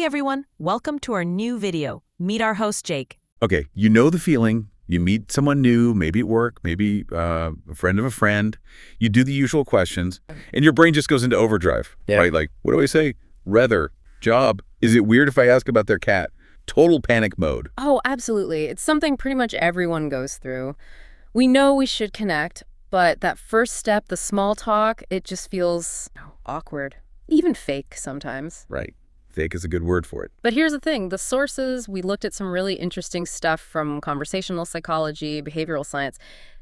Hey everyone, welcome to our new video. Meet our host, Jake. Okay, you know the feeling. You meet someone new, maybe at work, maybe a friend of a friend. You do the usual questions, and your brain just goes into overdrive, right? Like, what do I say? Rather, job. Is it weird if I ask about their cat? Total panic mode. Oh, absolutely. It's something pretty much everyone goes through. We know we should connect, but that first step, the small talk, it just feels awkward, even fake sometimes. Right. Fake is a good word for it. But here's the thing. The sources, we looked at some really interesting stuff from conversational psychology, behavioral science.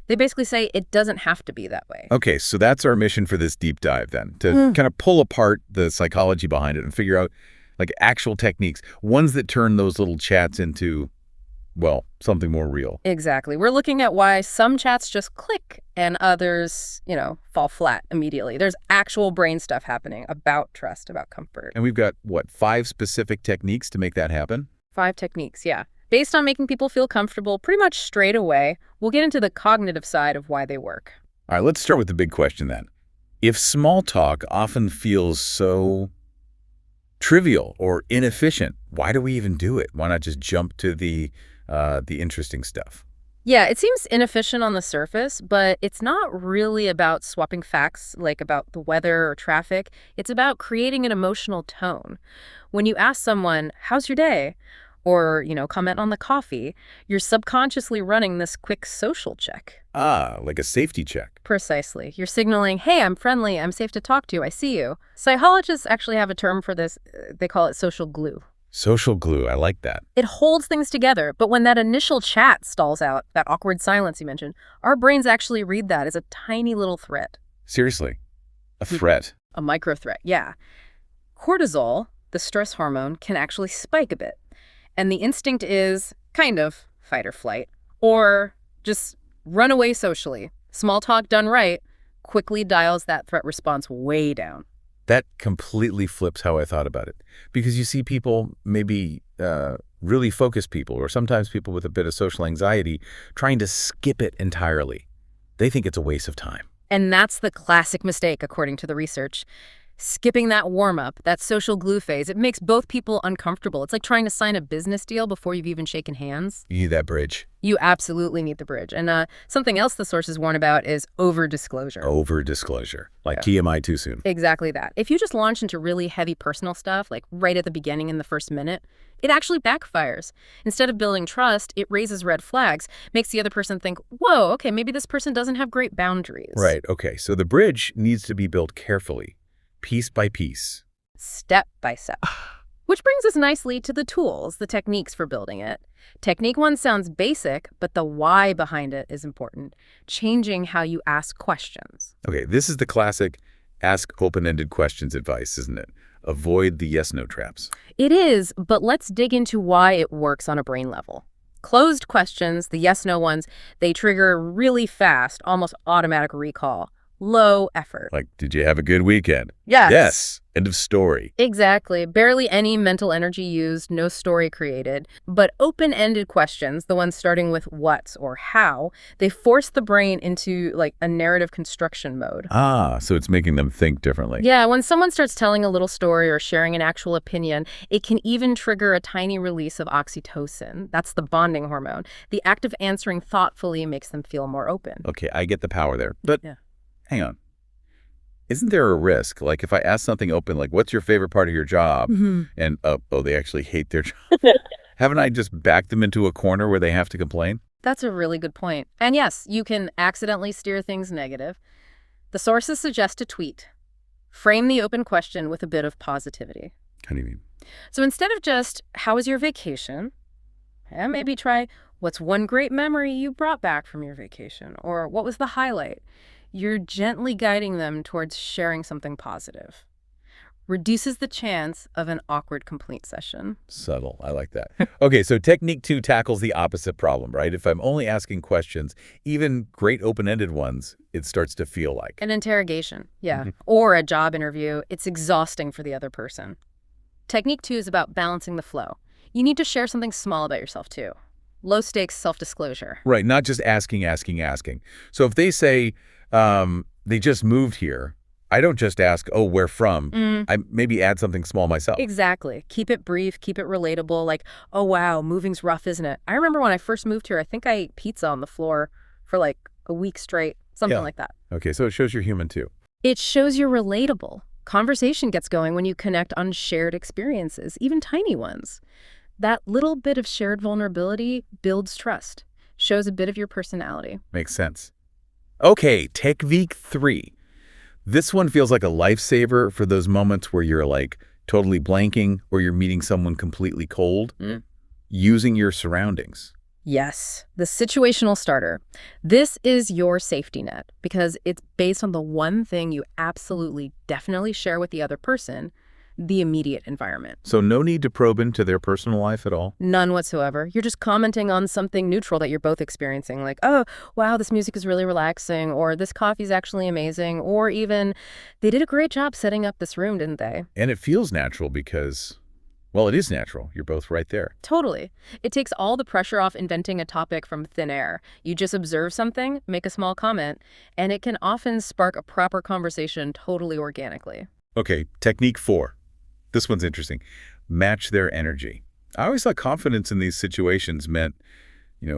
They basically say it doesn't have to be that way. Okay, so that's our mission for this deep dive then, to kind of pull apart the psychology behind it and figure out like actual techniques, ones that turn those little chats into, well, something more real. Exactly. We're looking at why some chats just click and others, fall flat immediately. There's actual brain stuff happening about trust, about comfort. And we've got, 5 specific techniques to make that happen? 5 techniques, yeah. Based on making people feel comfortable pretty much straight away, we'll get into the cognitive side of why they work. All right, let's start with the big question then. If small talk often feels so trivial or inefficient, why do we even do it? Why not just jump to the interesting stuff? Yeah, it seems inefficient on the surface, but it's not really about swapping facts, like about the weather or traffic. It's about creating an emotional tone. When you ask someone, how's your day? Or, comment on the coffee, you're subconsciously running this quick social check. Ah, like a safety check. Precisely. You're signaling, hey, I'm friendly, I'm safe to talk to, I see you. Psychologists actually have a term for this. They call it social glue. Social glue, I like that. It holds things together, but when that initial chat stalls out, that awkward silence you mentioned, our brains actually read that as a tiny little threat. Seriously? A threat? A micro threat, yeah. Cortisol, the stress hormone, can actually spike a bit. And the instinct is kind of fight or flight, or just run away socially. Small talk done right quickly dials that threat response way down. That completely flips how I thought about it. Because you see people, maybe really focused people, or sometimes people with a bit of social anxiety, trying to skip it entirely. They think it's a waste of time. And that's the classic mistake, according to the research. Skipping that warm-up, that social glue phase, it makes both people uncomfortable. It's like trying to sign a business deal before you've even shaken hands. You need that bridge. You absolutely need the bridge. And something else the sources warn about is over-disclosure. Over-disclosure. Like TMI too soon. Exactly that. If you just launch into really heavy personal stuff, like right at the beginning in the first minute, it actually backfires. Instead of building trust, it raises red flags, makes the other person think, whoa, okay, maybe this person doesn't have great boundaries. Right, okay. So the bridge needs to be built carefully. Piece by piece. Step by step. Which brings us nicely to the tools, the techniques for building it. Technique 1 sounds basic, but the why behind it is important. Changing how you ask questions. Okay, this is the classic ask open-ended questions advice, isn't it? Avoid the yes-no traps. It is, but let's dig into why it works on a brain level. Closed questions, the yes-no ones, they trigger really fast, almost automatic recall. Low effort. Like, did you have a good weekend? Yes. Yes. End of story. Exactly. Barely any mental energy used, no story created. But open-ended questions, the ones starting with what or how, they force the brain into like a narrative construction mode. Ah, so it's making them think differently. Yeah, when someone starts telling a little story or sharing an actual opinion, it can even trigger a tiny release of oxytocin. That's the bonding hormone. The act of answering thoughtfully makes them feel more open. Okay, I get the power there. But yeah. Hang on. Isn't there a risk? Like if I ask something open, like what's your favorite part of your job? And, they actually hate their job. Haven't I just backed them into a corner where they have to complain? That's a really good point. And yes, you can accidentally steer things negative. The sources suggest a tweet. Frame the open question with a bit of positivity. How do you mean? So instead of just, how was your vacation? Maybe try, what's one great memory you brought back from your vacation? Or what was the highlight? You're gently guiding them towards sharing something positive. Reduces the chance of an awkward complaint session. Subtle. I like that. Okay, so technique 2 tackles the opposite problem, right? If I'm only asking questions, even great open-ended ones, it starts to feel like an interrogation, yeah. Or a job interview. It's exhausting for the other person. Technique 2 is about balancing the flow. You need to share something small about yourself, too. Low-stakes self-disclosure. Right, not just asking. So if they say they just moved here, I don't just ask, oh, where from? I maybe add something small myself. Exactly. Keep it brief, keep it relatable, like, oh, wow, moving's rough, isn't it? I remember when I first moved here, I think I ate pizza on the floor for like a week straight, something like that. Okay, so it shows you're human too. It shows you're relatable. Conversation gets going when you connect on shared experiences, even tiny ones. That little bit of shared vulnerability builds trust, shows a bit of your personality. Makes sense. Okay, Technique 3. This one feels like a lifesaver for those moments where you're like totally blanking or you're meeting someone completely cold. Using your surroundings. Yes, the situational starter. This is your safety net because it's based on the one thing you absolutely definitely share with the other person, the immediate environment. So no need to probe into their personal life at all? None whatsoever. You're just commenting on something neutral that you're both experiencing, like, oh, wow, this music is really relaxing, or this coffee is actually amazing, or even, they did a great job setting up this room, didn't they? And it feels natural because, well, it is natural. You're both right there. Totally. It takes all the pressure off inventing a topic from thin air. You just observe something, make a small comment, and it can often spark a proper conversation totally organically. Okay, Technique 4. This one's interesting. Match their energy. I always thought confidence in these situations meant,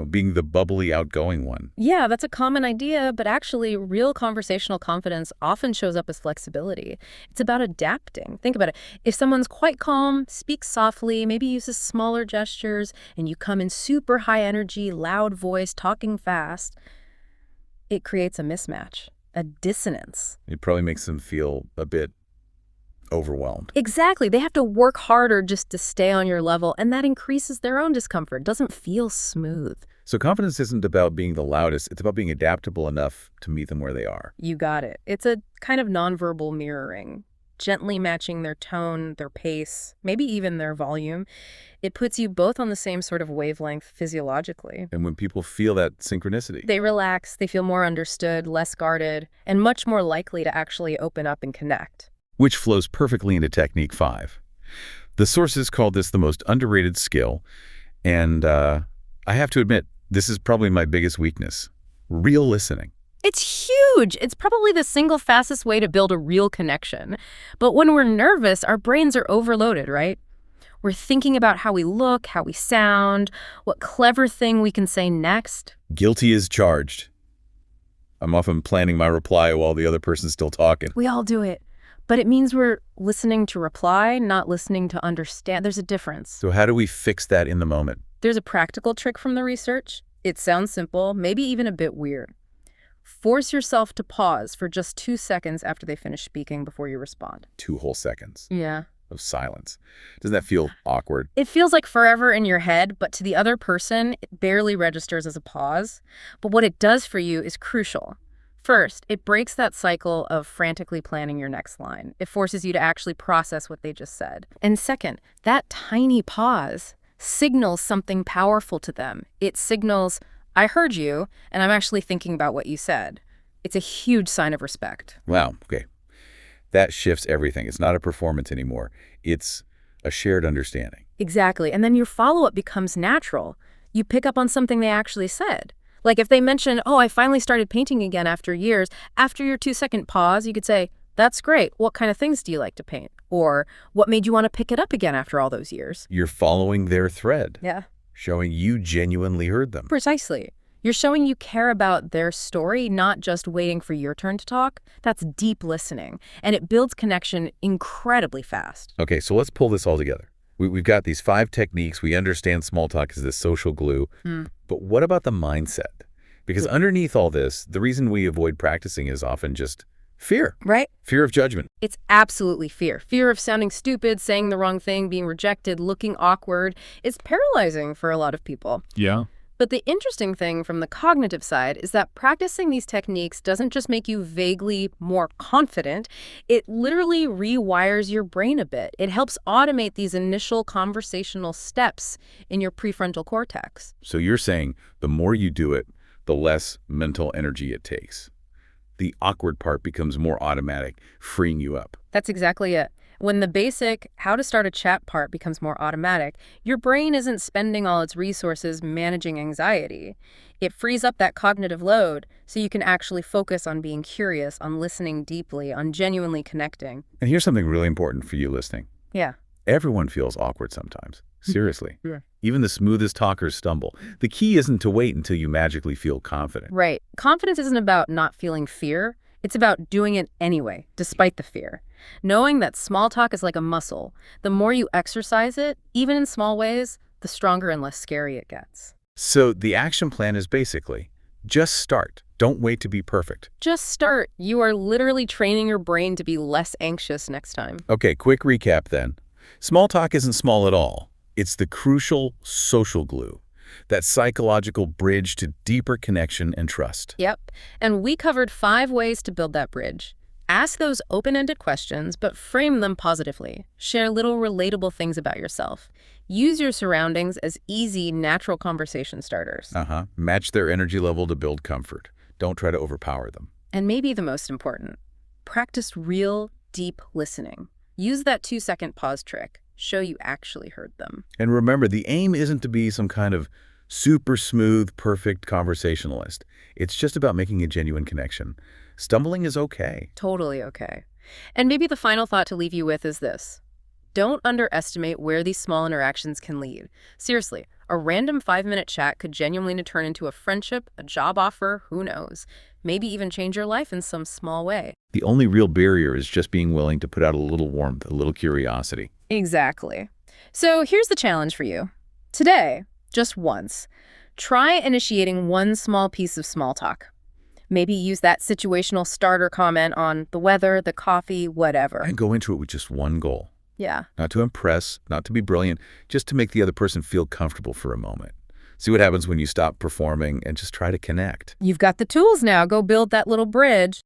being the bubbly, outgoing one. Yeah, that's a common idea, but actually, real conversational confidence often shows up as flexibility. It's about adapting. Think about it. If someone's quite calm, speaks softly, maybe uses smaller gestures, and you come in super high energy, loud voice, talking fast, it creates a mismatch, a dissonance. It probably makes them feel a bit overwhelmed. Exactly. They have to work harder just to stay on your level, and that increases their own discomfort. It doesn't feel smooth. So confidence isn't about being the loudest. It's about being adaptable enough to meet them where they are. You got it. It's a kind of nonverbal mirroring, gently matching their tone, their pace, maybe even their volume. It puts you both on the same sort of wavelength physiologically. And when people feel that synchronicity, they relax, they feel more understood, less guarded, and much more likely to actually open up and connect. Which flows perfectly into Technique 5. The sources called this the most underrated skill, and I have to admit, this is probably my biggest weakness. Real listening. It's huge. It's probably the single fastest way to build a real connection. But when we're nervous, our brains are overloaded, right? We're thinking about how we look, how we sound, what clever thing we can say next. Guilty as charged. I'm often planning my reply while the other person's still talking. We all do it. But it means we're listening to reply, not listening to understand. There's a difference. So how do we fix that in the moment? There's a practical trick from the research. It sounds simple, maybe even a bit weird. Force yourself to pause for just 2 seconds after they finish speaking before you respond. 2 whole seconds. Yeah. Of silence. Doesn't that feel awkward? It feels like forever in your head, but to the other person, it barely registers as a pause. But what it does for you is crucial. First, it breaks that cycle of frantically planning your next line. It forces you to actually process what they just said. And second, that tiny pause signals something powerful to them. It signals, I heard you, and I'm actually thinking about what you said. It's a huge sign of respect. Wow, okay. That shifts everything. It's not a performance anymore. It's a shared understanding. Exactly. And then your follow-up becomes natural. You pick up on something they actually said. Like if they mention, oh, I finally started painting again after years, after your 2-second pause, you could say, that's great. What kind of things do you like to paint? Or what made you want to pick it up again after all those years? You're following their thread. Yeah. Showing you genuinely heard them. Precisely. You're showing you care about their story, not just waiting for your turn to talk. That's deep listening. And it builds connection incredibly fast. Okay, so let's pull this all together. We've got these 5 techniques. We understand small talk is this social glue. But what about the mindset? Because underneath all this, the reason we avoid practicing is often just fear. Right? Fear of judgment. It's absolutely fear. Fear of sounding stupid, saying the wrong thing, being rejected, looking awkward. It's paralyzing for a lot of people. Yeah. But the interesting thing from the cognitive side is that practicing these techniques doesn't just make you vaguely more confident, it literally rewires your brain a bit. It helps automate these initial conversational steps in your prefrontal cortex. So you're saying the more you do it, the less mental energy it takes. The awkward part becomes more automatic, freeing you up. That's exactly it. When the basic how to start a chat part becomes more automatic, your brain isn't spending all its resources managing anxiety. It frees up that cognitive load so you can actually focus on being curious, on listening deeply, on genuinely connecting. And here's something really important for you listening. Yeah. Everyone feels awkward sometimes. Seriously. Yeah. Even the smoothest talkers stumble. The key isn't to wait until you magically feel confident. Right. Confidence isn't about not feeling fear. It's about doing it anyway, despite the fear. Knowing that small talk is like a muscle. The more you exercise it, even in small ways, the stronger and less scary it gets. So the action plan is basically, just start. Don't wait to be perfect. Just start. You are literally training your brain to be less anxious next time. Okay, quick recap then. Small talk isn't small at all. It's the crucial social glue, that psychological bridge to deeper connection and trust. Yep. And we covered 5 ways to build that bridge. Ask those open-ended questions, but frame them positively. Share little relatable things about yourself. Use your surroundings as easy, natural conversation starters. Match their energy level to build comfort. Don't try to overpower them. And maybe the most important, practice real, deep listening. Use that 2-second pause trick. Show you actually heard them. And remember, the aim isn't to be some kind of super smooth, perfect conversationalist. It's just about making a genuine connection. Stumbling is okay. Totally okay. And maybe the final thought to leave you with is this. Don't underestimate where these small interactions can lead. Seriously, a random 5-minute chat could genuinely turn into a friendship, a job offer, who knows? Maybe even change your life in some small way. The only real barrier is just being willing to put out a little warmth, a little curiosity. Exactly. So here's the challenge for you. Today, just once, try initiating one small piece of small talk. Maybe use that situational starter comment on the weather, the coffee, whatever. And go into it with just one goal. Yeah. Not to impress, not to be brilliant, just to make the other person feel comfortable for a moment. See what happens when you stop performing and just try to connect. You've got the tools now. Go build that little bridge.